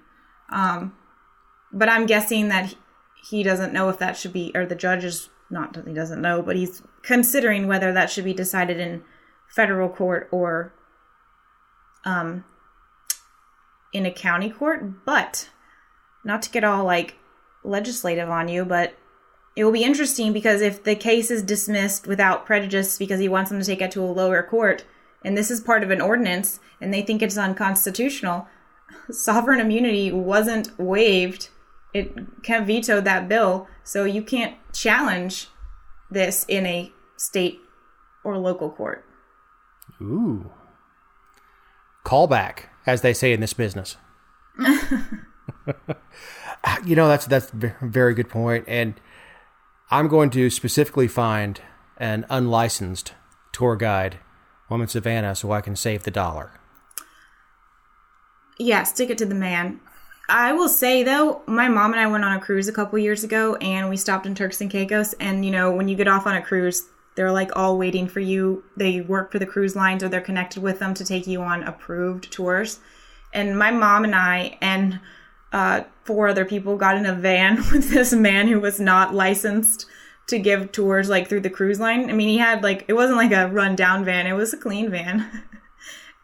But I'm guessing that he doesn't know if that should be, or the judge is not that he doesn't know, but he's considering whether that should be decided in federal court or in a county court. But not to get all like legislative on you, but it will be interesting because if the case is dismissed without prejudice because he wants them to take it to a lower court, and this is part of an ordinance and they think it's unconstitutional, sovereign immunity wasn't waived. It can't veto that bill, so you can't challenge this in a state or local court. Ooh. Callback, as they say in this business. You know, that's a very good point. And I'm going to specifically find an unlicensed tour guide while I'm in Savannah so I can save the $1. Yeah, stick it to the man. I will say, though, my mom and I went on a cruise a couple years ago, and we stopped in Turks and Caicos. And, you know, when you get off on a cruise, they're, like, all waiting for you. They work for the cruise lines, or they're connected with them to take you on approved tours. And my mom and I and 4 other people got in a van with this man who was not licensed to give tours, like, through the cruise line. I mean, he had, like, it wasn't like a run-down van. It was a clean van.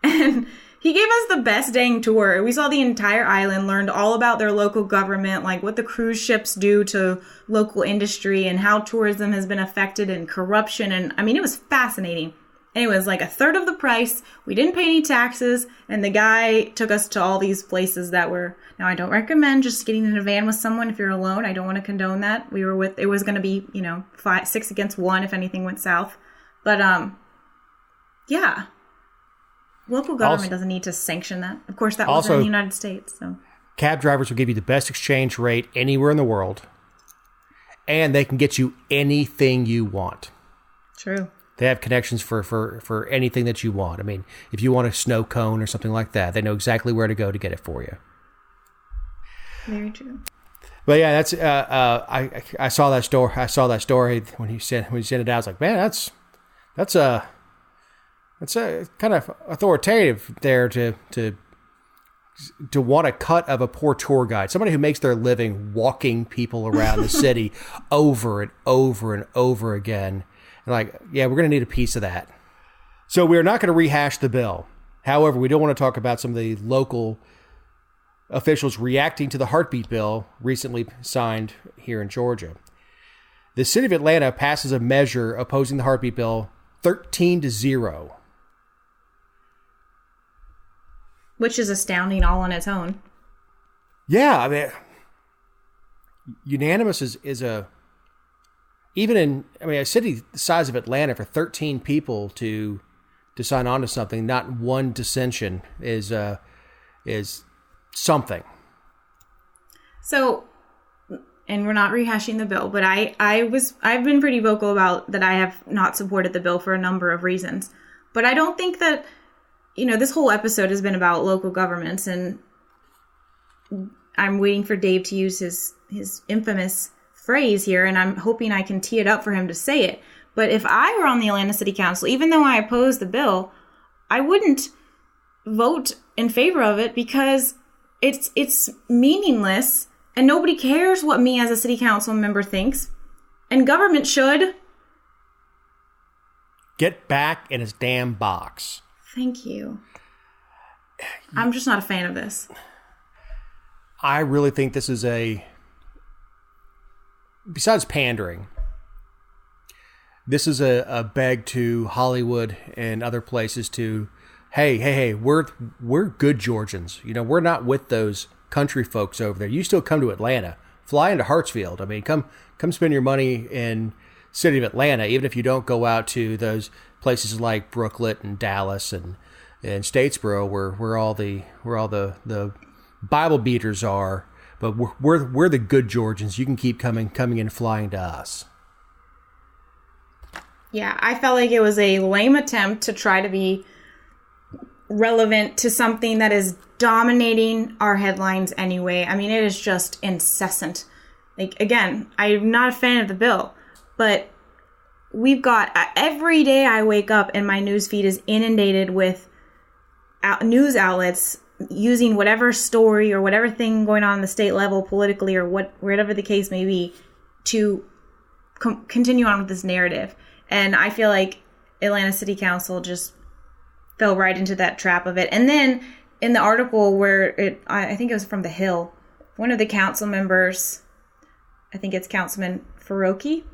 And he gave us the best dang tour. We saw the entire island, learned all about their local government, like what the cruise ships do to local industry and how tourism has been affected and corruption. And I mean, it was fascinating. And it was like a third of the price. We didn't pay any taxes. And the guy took us to all these places that were, now I don't recommend just getting in a van with someone if you're alone. I don't want to condone that. We were with, it was going to be, you know, 6 against 1 if anything went south. But, yeah. Local government doesn't need to sanction that. Of course, that was in the United States. So, cab drivers will give you the best exchange rate anywhere in the world, and they can get you anything you want. True. They have connections for anything that you want. I mean, if you want a snow cone or something like that, they know exactly where to go to get it for you. Very true. But yeah, that's I saw that story. I saw that story when he sent it out. I was like, man, that's a kind of authoritative there to want a cut of a poor tour guide, somebody who makes their living walking people around the city over and over and over again. And like, yeah, we're going to need a piece of that. So we're not going to rehash the bill. However, we don't want to talk about some of the local officials reacting to the heartbeat bill recently signed here in Georgia. The city of Atlanta passes a measure opposing the heartbeat bill 13-0. Which is astounding all on its own. Yeah, I mean, unanimous is a, even in, I mean, a city the size of Atlanta, for 13 people to sign on to something, not one dissension is something. So, and we're not rehashing the bill, but I've been pretty vocal about that I have not supported the bill for a number of reasons. But I don't think that, you know, this whole episode has been about local governments, and I'm waiting for Dave to use his infamous phrase here, and I'm hoping I can tee it up for him to say it. But if I were on the Atlanta City Council, even though I oppose the bill, I wouldn't vote in favor of it because it's meaningless and nobody cares what me as a city council member thinks. And government should get back in its damn box. Thank you. I'm just not a fan of this. I really think this is besides pandering, this is a beg to Hollywood and other places to, hey, we're good Georgians. You know, we're not with those country folks over there. You still come to Atlanta. Fly into Hartsfield. I mean, come spend your money in city of Atlanta, even if you don't go out to those places like Brooklet and Dallas and Statesboro, where all the Bible beaters are, but we're the good Georgians. You can keep coming and flying to us. Yeah, I felt like it was a lame attempt to try to be relevant to something that is dominating our headlines anyway. I mean, it is just incessant. Like, again, I'm not a fan of the bill, but we've got, every day I wake up and my news feed is inundated with news outlets using whatever story or whatever thing going on the state level politically or whatever the case may be to continue on with this narrative. And I feel like Atlanta City Council just fell right into that trap of it. And then in the article where I think it was from The Hill, one of the council members, I think it's Councilman Faroki,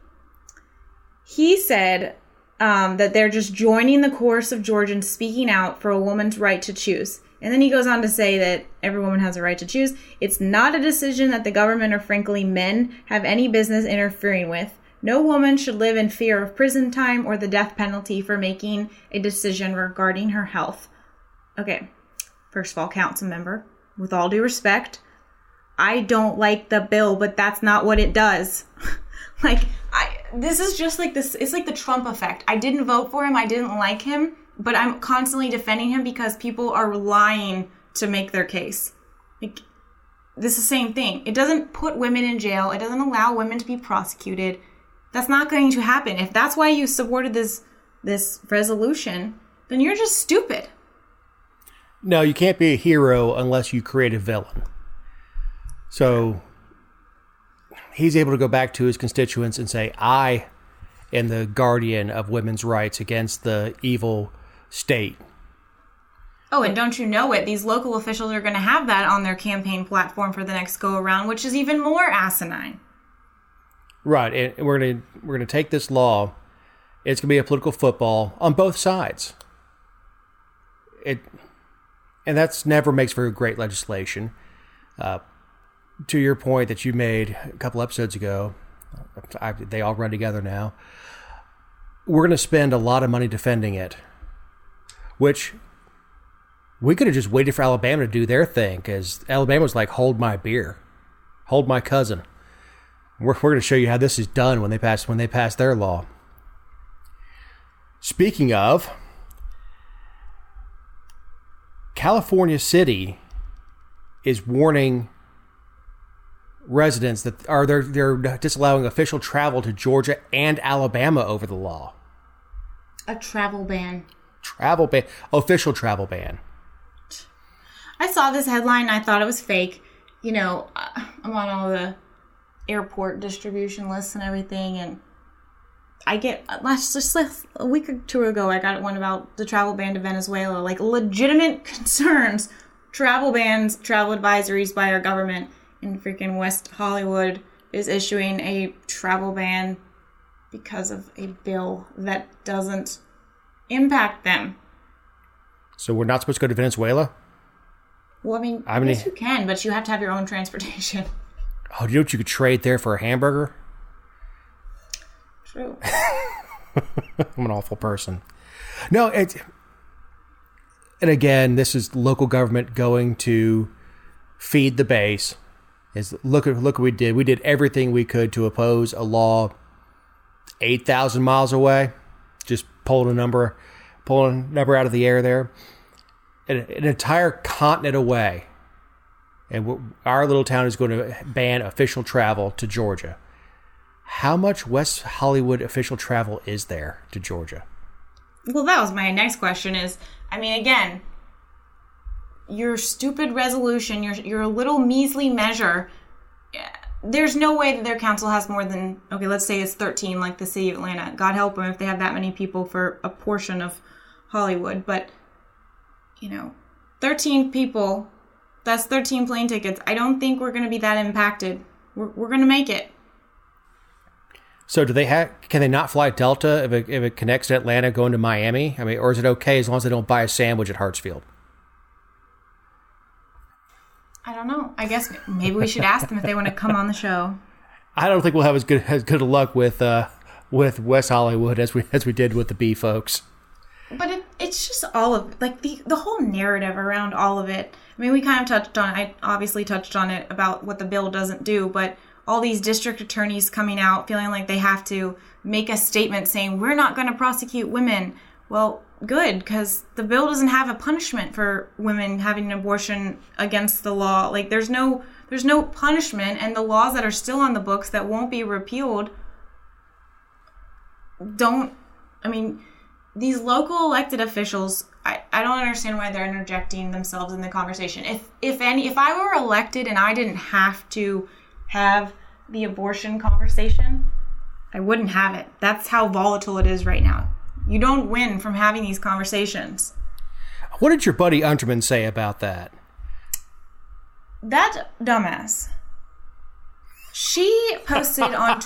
he said that they're just joining the chorus of Georgians speaking out for a woman's right to choose. And then he goes on to say that every woman has a right to choose. It's not a decision that the government or frankly men have any business interfering with. No woman should live in fear of prison time or the death penalty for making a decision regarding her health. Okay, first of all, council member, with all due respect, I don't like the bill, but that's not what it does. This is just like this. It's like the Trump effect. I didn't vote for him. I didn't like him, but I'm constantly defending him because people are lying to make their case. Like, this is the same thing. It doesn't put women in jail. It doesn't allow women to be prosecuted. That's not going to happen. If that's why you supported this resolution, then you're just stupid. No, you can't be a hero unless you create a villain. So he's able to go back to his constituents and say, I am the guardian of women's rights against the evil state. Oh, and don't you know it? These local officials are going to have that on their campaign platform for the next go-around, which is even more asinine. Right, and we're gonna take this law. It's gonna be a political football on both sides. And that's never makes for great legislation. To your point that you made a couple episodes ago, they all run together now. We're gonna spend a lot of money defending it, which we could have just waited for Alabama to do their thing, because Alabama was like, "Hold my beer, hold my cousin." We're going to show you how this is done when they pass their law. Speaking of, California City is warning residents that they're disallowing official travel to Georgia and Alabama over the law. A travel ban. Official travel ban. I saw this headline and I thought it was fake. You know, I'm on all the airport distribution lists and everything, and I get just a week or two ago I got one about the travel ban to Venezuela, like legitimate concerns, travel bans, travel advisories by our government, and freaking West Hollywood is issuing a travel ban because of a bill that doesn't impact them. So we're not supposed to go to Venezuela? Well, I mean yes, you can, but you have to have your own transportation. Oh, do you know what you could trade there for a hamburger? True. I'm an awful person. No, and again, this is local government going to feed the base. Look what we did. We did everything we could to oppose a law 8,000 miles away. Just pulling a number out of the air there. An entire continent away. And our little town is going to ban official travel to Georgia. How much West Hollywood official travel is there to Georgia? Well, that was my next question is, again, your stupid resolution, your little measly measure, there's no way that their council has more than, okay, let's say it's 13 like the city of Atlanta. God help them if they have that many people for a portion of Hollywood. But, 13 people... That's 13 plane tickets. I don't think we're going to be that impacted. We're going to make it. So can they not fly Delta if it connects to Atlanta going to Miami? Or is it okay as long as they don't buy a sandwich at Hartsfield? I don't know. I guess maybe we should ask them if they want to come on the show. I don't think we'll have as good a luck with with West Hollywood as we did with the B folks. But it's just all of, like, the whole narrative around all of it. I mean, we kind of I obviously touched on it about what the bill doesn't do, but all these district attorneys coming out feeling like they have to make a statement saying, we're not going to prosecute women. Well, good, because the bill doesn't have a punishment for women having an abortion against the law. Like, there's no punishment, and the laws that are still on the books that won't be repealed these local elected officials, I don't understand why they're interjecting themselves in the conversation. If I were elected and I didn't have to have the abortion conversation, I wouldn't have it. That's how volatile it is right now. You don't win from having these conversations. What did your buddy Unterman say about that? That dumbass. She posted on...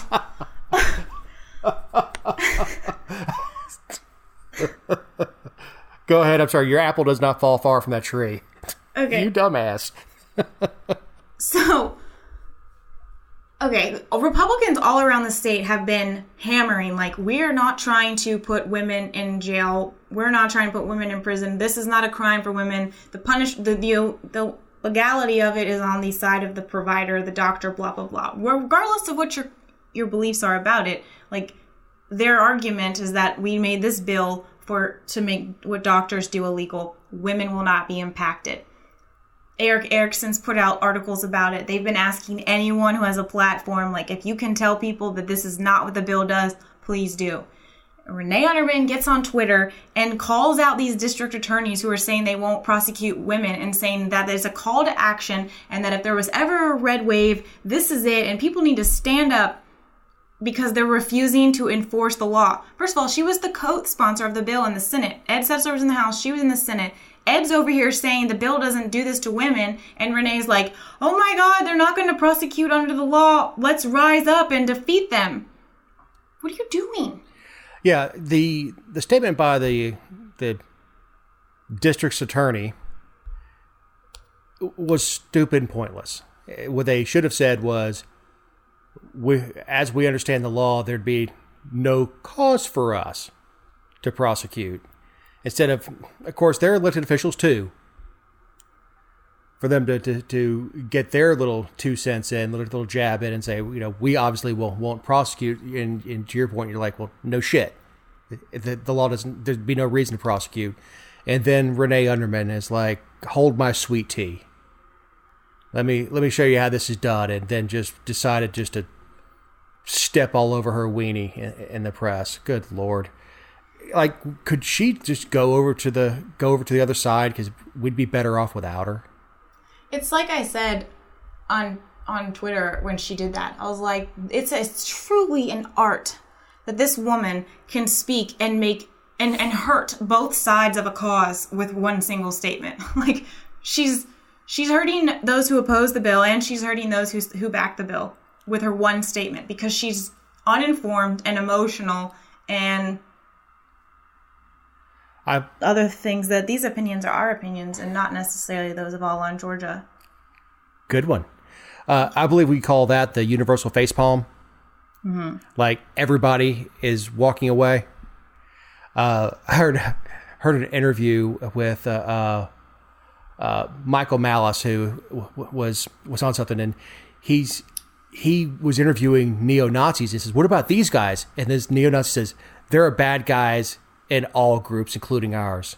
Go ahead. I'm sorry. Your apple does not fall far from that tree. Okay. You dumbass. So, okay, Republicans all around the state have been hammering, like, we're not trying to put women in jail. We're not trying to put women in prison. This is not a crime for women. The legality of it is on the side of the provider, the doctor, blah, blah, blah. Regardless of what your beliefs are about it, like, their argument is that we made this bill to make what doctors do illegal. Women will not be impacted. Eric Erickson's put out articles about it. They've been asking anyone who has a platform, like, if you can tell people that this is not what the bill does, please do. Renee Unterman gets on Twitter and calls out these district attorneys who are saying they won't prosecute women, and saying that there's a call to action, and that if there was ever a red wave, this is it, and people need to stand up because they're refusing to enforce the law. First of all, she was the co-sponsor of the bill in the Senate. Ed Sessler was in the House. She was in the Senate. Ed's over here saying the bill doesn't do this to women, and Renee's like, oh my God, they're not going to prosecute under the law. Let's rise up and defeat them. What are you doing? Yeah, the statement by the district's attorney was stupid and pointless. What they should have said was, as we understand the law, there'd be no cause for us to prosecute. Instead of course, they're elected officials too. For them to get their little 2 cents in, little jab in, and say, we obviously won't prosecute. And to your point, you're like, well, no shit. The law doesn't. There'd be no reason to prosecute. And then Renee Unterman is like, hold my sweet tea. Let me show you how this is done, and then just decided just to step all over her weenie in the press. Good Lord. Like, could she just go over to the other side, because we'd be better off without her? It's like I said on Twitter when she did that. I was like, it's truly an art that this woman can speak and make and hurt both sides of a cause with one single statement. Like, she's hurting those who oppose the bill, and she's hurting those who back the bill with her one statement, because she's uninformed and emotional and other things, that these opinions are our opinions and not necessarily those of all on Georgia. Good one. I believe we call that the universal facepalm. Mm-hmm. Like, everybody is walking away. I heard an interview with Michael Malice, who was on something, and he was interviewing neo-Nazis. He says, what about these guys? And this neo-Nazi says, there are bad guys in all groups, including ours.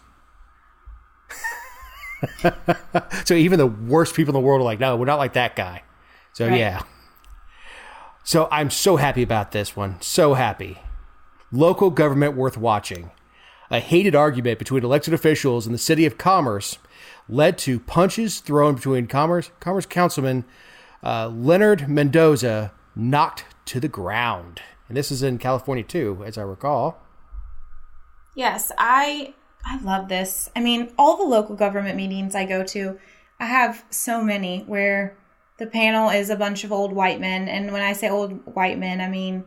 So even the worst people in the world are like, no, we're not like that guy. So right. Yeah. So I'm so happy about this one. So happy. Local government worth watching. A heated argument between elected officials in the city of Commerce led to punches thrown between Commerce councilman Leonard Mendoza, knocked to the ground. And this is in California too, as I recall. Yes, I love this. I mean, all the local government meetings I go to, I have so many where the panel is a bunch of old white men. And when I say old white men, I mean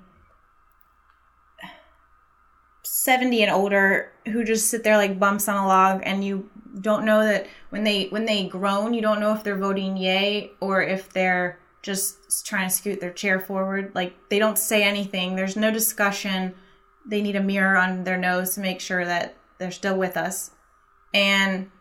70 and older, who just sit there like bumps on a log, and you don't know that when they groan, you don't know if they're voting yay or if they're just trying to scoot their chair forward. Like, they don't say anything. There's no discussion. They need a mirror on their nose to make sure that they're still with us. And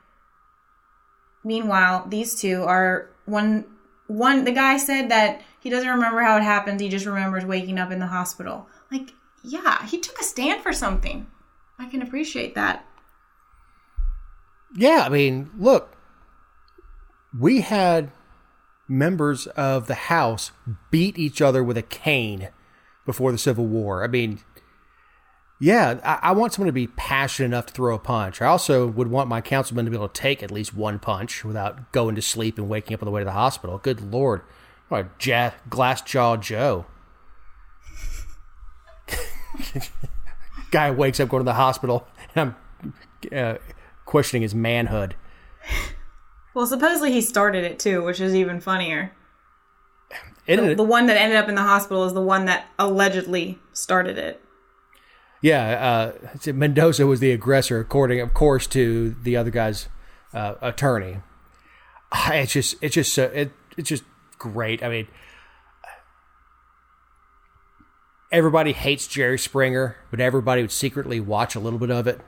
meanwhile, these two are one. The guy said that he doesn't remember how it happened. He just remembers waking up in the hospital. Like, yeah, he took a stand for something. I can appreciate that. Yeah, I mean, look, we had members of the House beat each other with a cane before the Civil War. I mean, yeah, I want someone to be passionate enough to throw a punch. I also would want my councilman to be able to take at least one punch without going to sleep and waking up on the way to the hospital. Good Lord. What a glass jaw Joe. Guy wakes up going to the hospital, and I'm questioning his manhood. Well, supposedly he started it too, which is even funnier. The one that ended up in the hospital is the one that allegedly started it. Yeah, Mendoza was the aggressor, according, of course, to the other guy's attorney. It's just great. I mean, everybody hates Jerry Springer, but everybody would secretly watch a little bit of it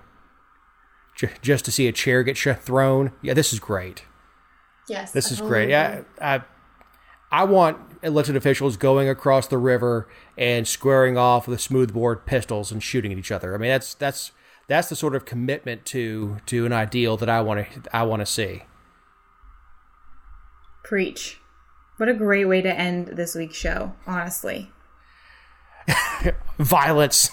just to see a chair get thrown. Yeah, this is great. Yes, this is great. Yeah, I want elected officials going across the river and squaring off with smoothbore pistols and shooting at each other. I mean, that's the sort of commitment to an ideal that I want to see. Preach. What a great way to end this week's show, honestly. Violence.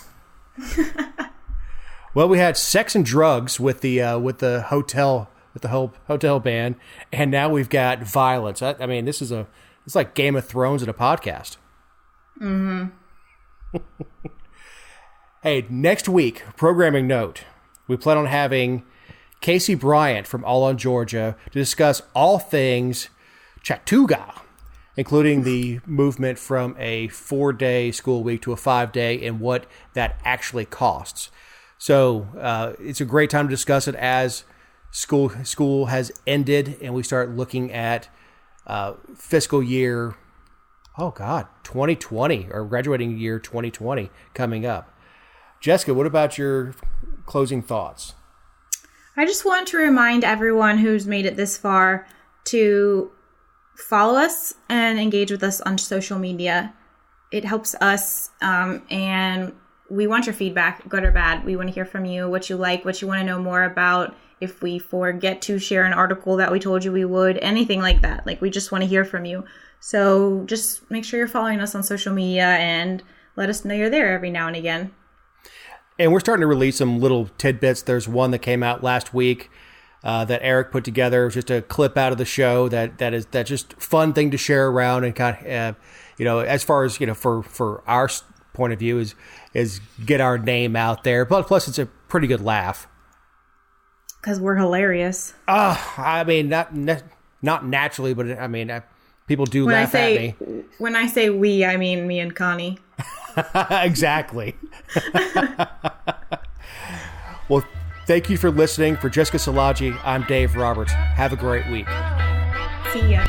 Well, we had sex and drugs with the hotel band, and now we've got violence. I mean, it's like Game of Thrones in a podcast. Mm-hmm. Hey, next week, programming note, we plan on having Casey Bryant from All on Georgia to discuss all things Chattooga, including the movement from a 4-day school week to a 5-day and what that actually costs. So it's a great time to discuss it as school has ended and we start looking at fiscal year, 2020, or graduating year 2020 coming up. Jessica, what about your closing thoughts? I just want to remind everyone who's made it this far to follow us and engage with us on social media. It helps us, and we want your feedback, good or bad. We want to hear from you, what you like, what you want to know more about. If we forget to share an article that we told you we would, anything like that. Like, we just want to hear from you. So just make sure you're following us on social media and let us know you're there every now and again. And we're starting to release some little tidbits. There's one that came out last week that Eric put together. It was just a clip out of the show that's just fun thing to share around and kind of, as far as, for our point of view is get our name out there. But plus it's a pretty good laugh. Because we're hilarious. I mean, not naturally, but I mean, people do laugh at me. When I say we, I mean me and Connie. Exactly. Well, thank you for listening. For Jessica Szilagyi, I'm Dave Roberts. Have a great week. See ya.